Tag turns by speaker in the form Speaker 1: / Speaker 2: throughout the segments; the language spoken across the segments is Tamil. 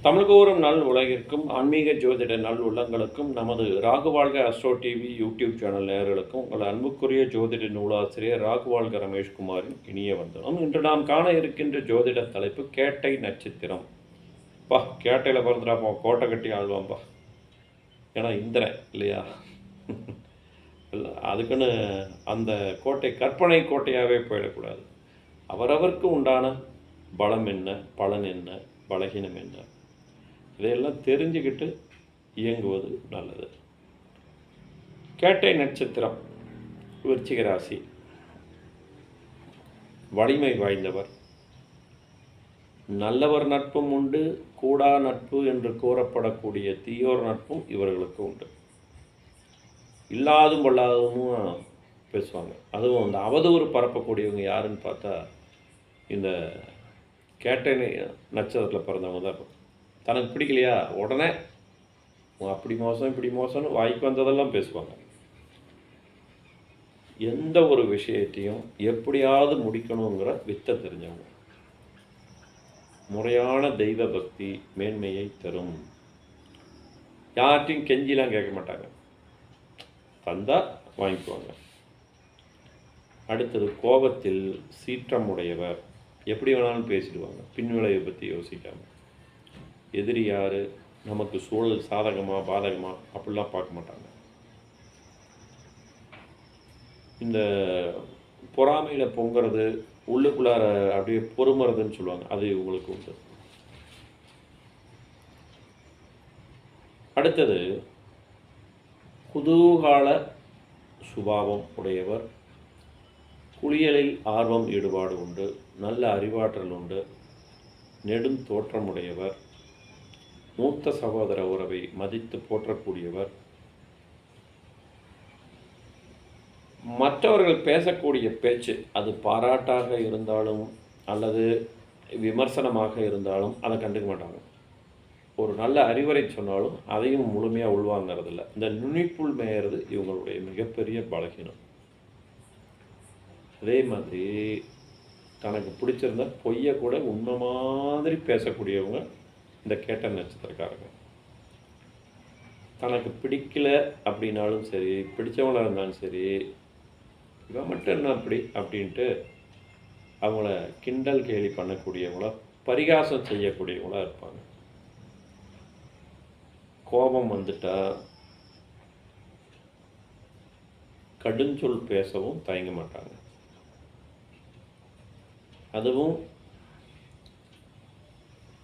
Speaker 1: தமிழ் கூறும் நல் உலகிற்கும் ஆன்மீக ஜோதிட நல் உள்ளங்களுக்கும் நமது ராகுவாழ்க அஸ்ட்ரோ டிவி யூடியூப் சேனல் நேயர்களுக்கும் உங்கள் அன்புக்குரிய ஜோதிட நூலாசிரியர் ராகுவாழ்க ரமேஷ்குமாரின் இனிய வந்தனம். இன்று நாம் காண இருக்கின்ற ஜோதிட தலைப்பு கேட்டை நட்சத்திரம். கேட்டையில் பிறந்துடாப்பா, கோட்டை கட்டி ஆழ்வாம்பா. ஏன்னா இந்திரன் இல்லையா? அதுக்குன்னு அந்த கோட்டை கற்பனை கோட்டையாகவே போயிடக்கூடாது. அவரவருக்கு உண்டான பலம் என்ன, பலன் என்ன, பலகீனம் என்ன, இதையெல்லாம் தெரிஞ்சுக்கிட்டு இயங்குவது நல்லது. கேட்டை நட்சத்திரம் விருச்சிக ராசி. வலிமை வாய்ந்தவர். நல்லவர் நட்பும் உண்டு, கூடா நட்பு என்று கூறப்படக்கூடிய தீயோர் நட்பும் இவர்களுக்கு உண்டு. இல்லாதும் கொள்ளாததும் பேசுவாங்க. அதுவும் அந்த அவதூறு பரப்பக்கூடியவங்க யாருன்னு பார்த்தா இந்த கேட்டை நட்சத்திரத்தில் பிறந்தவங்க தான். தனக்கு பிடிக்கலையா உடனே அப்படி மோசம் இப்படி மோசம்னு வாய்க்கு வந்ததெல்லாம் பேசுவாங்க. எந்த ஒரு விஷயத்தையும் எப்படியாவது முடிக்கணுங்கிற வித்தை தெரிஞ்சவங்க. முறையான தெய்வ பக்தி மேன்மையை தரும். யார்ட்டையும் கெஞ்சிலாம் கேட்க மாட்டாங்க, தந்தால் வாங்கிக்குவாங்க. அடுத்தது கோபத்தில் சீற்றம் உடையவர். எப்படி வேணாலும் பேசிடுவாங்க, பின்விளைவை பற்றி யோசிக்காமல். எதிரி யார், நமக்கு சூழல் சாதகமாக பாதகமாக அப்படிலாம் பார்க்க மாட்டாங்க. இந்த பொறாமையில் பொங்குறது, உள்ளுக்குள்ளார அப்படியே பொறுமுறதுன்னு சொல்லுவாங்க, அது இவங்களுக்கு உண்டு. அடுத்தது குதூகால சுபாவம் உடையவர். குளியலில் ஆர்வம் ஈடுபாடு உண்டு. நல்ல அறிவாற்றல் உண்டு. நெடும் தோற்றமுடையவர். மூத்த சகோதர உறவை மதித்து போற்றக்கூடியவர். மற்றவர்கள் பேசக்கூடிய பேச்சு அது பாராட்டாக இருந்தாலும் அல்லது விமர்சனமாக இருந்தாலும் அதை கண்டுக்க மாட்டாங்க. ஒரு நல்ல அறிவுரை சொன்னாலும் அதையும் முழுமையாக உள்வாங்கிறதில்ல. இந்த நுனிப்புள் மேயறது இவங்களுடைய மிகப்பெரிய பலகீனம். அதே மாதிரி தனக்கு பிடிச்சிருந்த பொய்யை கூட உண்மை மாதிரி பேசக்கூடியவங்க இந்த கேட்ட நட்சத்திரக்காரங்க. தனக்கு பிடிக்கல அப்படின்னாலும் சரி, பிடிச்சவங்களாக இருந்தாலும் சரி, இவன் மட்டும் என்ன அப்படி அப்படின்ட்டு அவங்கள கிண்டல் கேலி பண்ணக்கூடியவங்களா, பரிகாசம் செய்யக்கூடியவங்களா இருப்பாங்க. கோபம் வந்துட்டா கடுஞ்சொல் பேசவும் தயங்க மாட்டாங்க. அதுவும்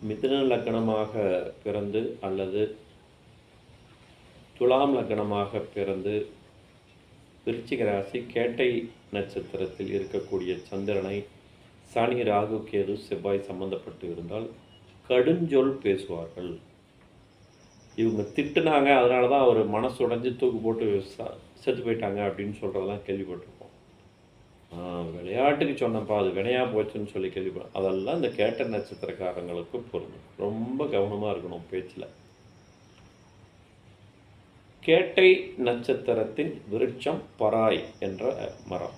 Speaker 1: மிதுன லக்னமாக பிறந்து அல்லது துலாம் லக்னமாக பிறந்து விருச்சிக ராசி கேட்டை நட்சத்திரத்தில் இருக்கக்கூடிய சந்திரனை சனி, ராகு, கேது, செவ்வாய் சம்பந்தப்பட்டு இருந்தால் கடுஞ்சொல் பேசுவார்கள். இவங்க திட்டுனாங்க, அதனால தான் அவர் மனசு உடைஞ்சு தூக்கு போட்டு செத்து போயிட்டாங்க அப்படின்னு சொல்கிறதெல்லாம் கேள்விப்பட்டிருக்கோம். விளையாட்டுக்கு சொன்னப்பா அது வினையாக போச்சுன்னு சொல்லி கேள்விப்பட்டோம். அதெல்லாம் இந்த கேட்ட நட்சத்திரக்காரங்களுக்கு பொருந்தும். ரொம்ப கவனமாக இருக்கணும் பேச்சில். கேட்டை நட்சத்திரத்தின் விருட்சம் பராய் என்ற மரம்.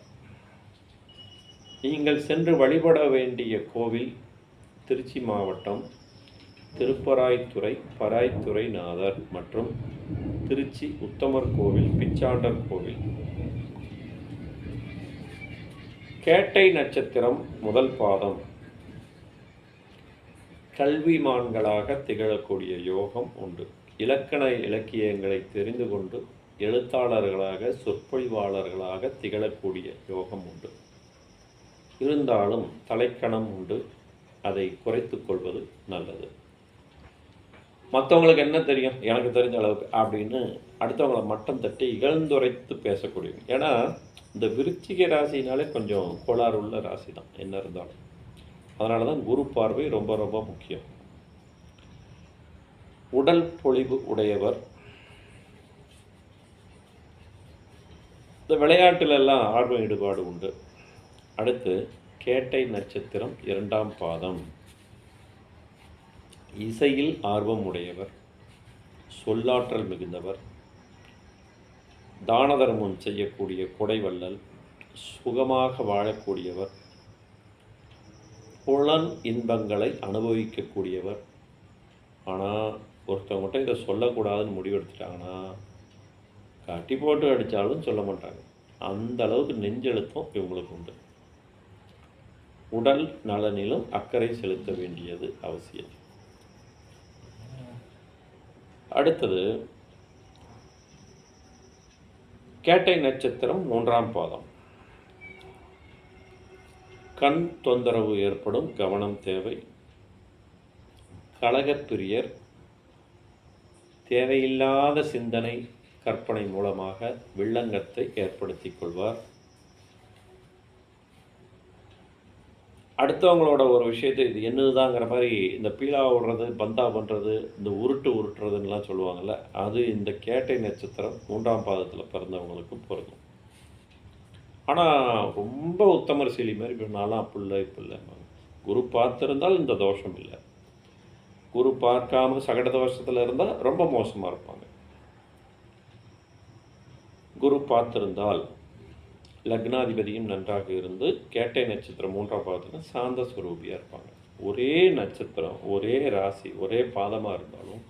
Speaker 1: நீங்கள் சென்று வழிபட வேண்டிய கோவில் திருச்சி மாவட்டம் திருப்பராய்த்துறை பராய்த்துறை நாதர் மற்றும் திருச்சி உத்தமர் கோவில், பிச்சாண்டர் கோவில். கேட்டை நட்சத்திரம் முதல் பாதம். கல்விமான்களாக திகழக்கூடிய யோகம் உண்டு. இலக்கண இலக்கியங்களை தெரிந்து கொண்டு எழுத்தாளர்களாக, சொற்பொழிவாளர்களாக திகழக்கூடிய யோகம் உண்டு. இருந்தாலும் தலைக்கணம் உண்டு. அதை குறைத்து கொள்வது நல்லது. மற்றவங்களுக்கு என்ன தெரியும், எனக்கு தெரிஞ்ச அளவுக்கு அப்படின்னு அடுத்தவங்களை மட்டம் தட்டி இகழ்ந்துரைத்து பேசக்கூடியவங்க. ஏன்னா இந்த விருச்சிக ராசினாலே கொஞ்சம் கோளாறு உள்ள ராசி தான் என்ன இருந்தாலும். அதனால தான் குரு பார்வை ரொம்ப ரொம்ப முக்கியம். உடல் பொலிவு உடையவர். இந்த விளையாட்டிலெல்லாம் ஆர்வம் ஈடுபாடு உண்டு. அடுத்து கேட்டை நட்சத்திரம் இரண்டாம் பாதம். இசையில் ஆர்வம் உடையவர். சொல்லாற்றல் மிகுந்தவர். தான தர்மம் செய்யக்கூடிய கொடைவள்ளல். சுகமாக வாழக்கூடியவர். புலன் இன்பங்களை அனுபவிக்கக்கூடியவர். ஆனால் ஒருத்தவங்ககிட்ட இதை சொல்லக்கூடாதுன்னு முடிவெடுத்துட்டாங்கன்னா கட்டி போட்டு அடித்தாலும் சொல்ல மாட்டாங்க. அந்த அளவுக்கு நெஞ்செழுத்தம் இவங்களுக்கு உண்டு. உடல் நலனிலும் அக்கறை செலுத்த வேண்டியது அவசியம். அடுத்தது கேட்டை நட்சத்திரம் 3ஆம் பாதம். கண் தொந்தரவு ஏற்படும், கவனம் தேவை. கலகப்பிரியர், தேவையில்லாத சிந்தனை கற்பனை மூலமாக வில்லங்கத்தை ஏற்படுத்திக் கொள்வார். அடுத்தவங்களோட ஒரு விஷயத்தை இது என்னதுதாங்கிற மாதிரி இந்த பீலா விடுறது, பந்தா பண்ணுறது, இந்த உருட்டுறதுன்னெலாம் சொல்லுவாங்கள்ல, அது இந்த கேட்டை நட்சத்திரம் 3ஆம் பாதத்தில் பிறந்தவங்களுக்கும் பொருந்தும். ஆனால் ரொம்ப உத்தமரசீலி மாதிரி இப்போ நான்லாம் அப்படி இல்லை. குரு பார்த்துருந்தால் இந்த தோஷம் இல்லை. குரு பார்க்காம சகட தோஷத்தில் இருந்தால் ரொம்ப மோசமாக இருப்பாங்க. குரு பார்த்திருந்தால் லக்னாதிபதியும் நன்றாக இருந்து கேட்டை நட்சத்திரம் 3ஆம் பாதத்தில் சாந்த ஸ்வரூபியாக இருப்பாங்க. ஒரே நட்சத்திரம், ஒரே ராசி, ஒரே பாதமாக இருந்தாலும்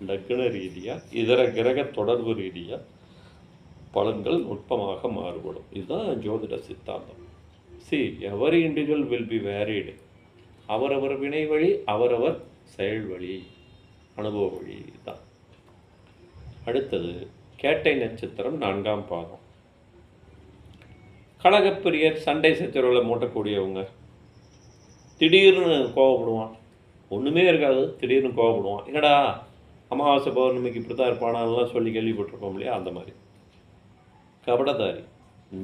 Speaker 1: லக்ன ரீதியாக இதர கிரக தொடர்பு ரீதியாக பலன்கள் நுட்பமாக மாறுபடும். இதுதான் ஜோதிட சித்தாந்தம். Every individual will be varied. அவரவர் வினை வழி, அவரவர் செயல் வழி, அனுபவ வழி தான். அடுத்தது கேட்டை நட்சத்திரம் 4ஆம் பாதம். கலகப்பிரியர், சண்டை சச்சரவில் மூட்டக்கூடியவங்க. திடீர்னு கோவப்படுவான், ஒன்றுமே இருக்காது, திடீர்னு கோவப்படுவான். என்னடா அமாவாசை பௌர்ணமிக்கு இப்படி தான் இருப்பானாலாம் சொல்லி கேள்விப்பட்டிருப்போம் இல்லையா, அந்த மாதிரி. கபடதாரி,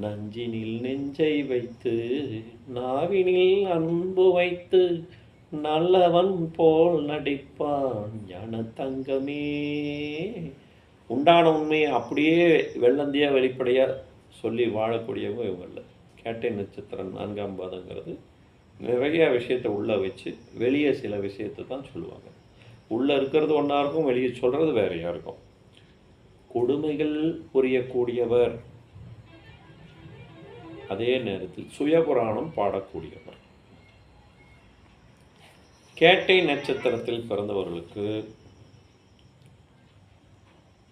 Speaker 1: நஞ்சினில் நெஞ்சை வைத்து நாவினில் அன்பு வைத்து நல்லவன் போல் நடிப்பான் ஞான தங்கமே. உண்டான உண்மையை அப்படியே வெள்ளந்தியாக வெளிப்படையாக சொல்லி வாழக்கூடியவங்க இவங்கள. கேட்டை நட்சத்திரம் 4ஆம் பாதங்கிறது நிறைய விஷயத்தை உள்ளே வச்சு வெளியே சில விஷயத்தை தான் சொல்லுவாங்க. உள்ளே இருக்கிறது ஒன்றா இருக்கும், வெளியே சொல்கிறது வேறையாக இருக்கும். கொடுமைகள் புரியக்கூடியவர், அதே நேரத்தில் சுயபுராணம் பாடக்கூடியவர். கேட்டை நட்சத்திரத்தில் பிறந்தவர்களுக்கு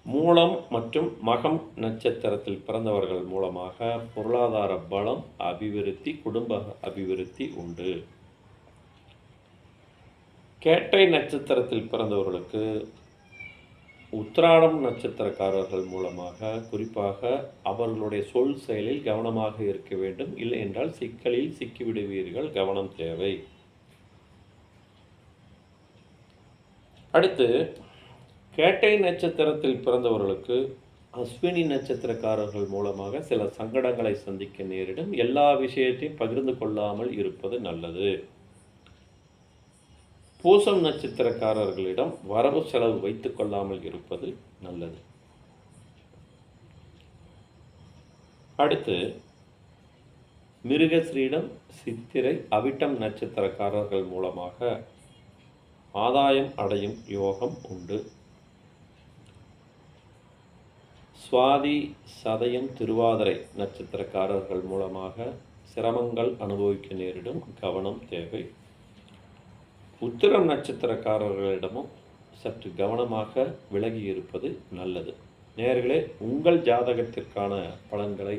Speaker 1: மூலம் மற்றும் மகம் நட்சத்திரத்தில் பிறந்தவர்கள் மூலமாக பொருளாதார பலம், அபிவிருத்தி, குடும்ப அபிவிருத்தி உண்டு. கேட்டை நட்சத்திரத்தில் பிறந்தவர்களுக்கு உத்திராடம் நட்சத்திரக்காரர்கள் மூலமாக குறிப்பாக அவர்களுடைய சொல் செயலில் கவனமாக இருக்க வேண்டும். இல்லை என்றால் சிக்கலில் சிக்கிவிடுவீர்கள், கவனம் தேவை. அடுத்து கேட்டை நட்சத்திரத்தில் பிறந்தவர்களுக்கு அஸ்வினி நட்சத்திரக்காரர்கள் மூலமாக சில சங்கடங்களை சந்திக்க நேரிடும். எல்லா விஷயத்தையும் பகிர்ந்து கொள்ளாமல் இருப்பது நல்லது. பூசம் நட்சத்திரக்காரர்களிடம் வரவு செலவு வைத்துக் கொள்ளாமல் இருப்பது நல்லது. அடுத்து மிருகஸ்ரீடம், சித்திரை, அவிட்டம் நட்சத்திரக்காரர்கள் மூலமாக ஆதாயம் அடையும் யோகம் உண்டு. சுவாதி, சதயம், திருவாதிரை நட்சத்திரக்காரர்கள் மூலமாக சிரமங்கள் அனுபவிக்க நேரிடும், கவனம் தேவை. உத்திரம் நட்சத்திரக்காரர்களிடமும் சற்று கவனமாக விலகி இருப்பது நல்லது. நேயர்களே, உங்கள் ஜாதகத்திற்கான பலன்களை,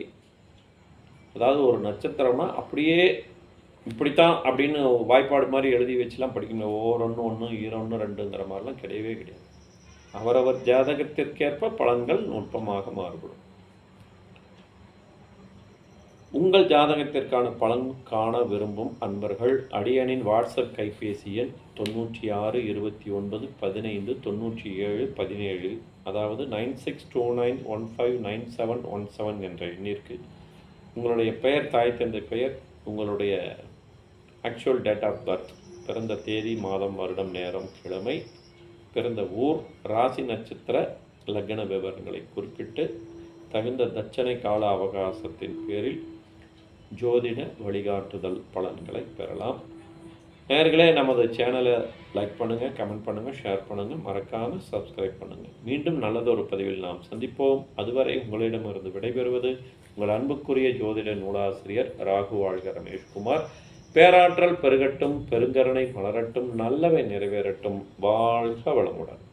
Speaker 1: அதாவது ஒரு நட்சத்திரம்னா அப்படியே இப்படித்தான் அப்படின்னு வாய்ப்பாடு மாதிரி எழுதி வச்சுலாம் படிக்கணும். ஓரொன்று 1, ஈரொன்று 2ங்கிற மாதிரிலாம் கிடையவே கிடையாது. அவரவர் ஜாதகத்திற்கேற்ப பலன்கள் நுட்பமாக மாறுபடும். உங்கள் ஜாதகத்திற்கான பலன் காண விரும்பும் அன்பர்கள் அடியனின் வாட்ஸ்அப் கைபேசி எண் 96 29 15 97 17, அதாவது 9629159717 என்ற எண்ணிற்கு உங்களுடைய பெயர், தாய் தந்தை பெயர், உங்களுடைய ஆக்சுவல் டேட் ஆஃப் பர்த், பிறந்த தேதி, மாதம், வருடம், நேரம், கிழமை, பிறந்த ஊர், ராசி, நட்சத்திர, லக்ன விவரங்களை குறிப்பிட்டு தகுந்த தட்சணை கால அவகாசத்தின் பேரில் ஜோதிட வழிகாட்டுதல் பலன்களை பெறலாம். நேயர்களே, நமது சேனலை லைக் பண்ணுங்கள், கமெண்ட் பண்ணுங்கள், ஷேர் பண்ணுங்கள், மறக்காமல் சப்ஸ்கிரைப் பண்ணுங்கள். மீண்டும் நல்லதொரு பதிவில் நாம் சந்திப்போம். அதுவரை உங்களிடமிருந்து விடைபெறுவது உங்கள் அன்புக்குரிய ஜோதிட நூலாசிரியர் ராகு வாழ்க ரமேஷ்குமார். பேராற்றல் பெருகட்டும், பெருங்கருணை மலரட்டும், நல்லவை நிறைவேறட்டும். வாழ்க வளமுடன்.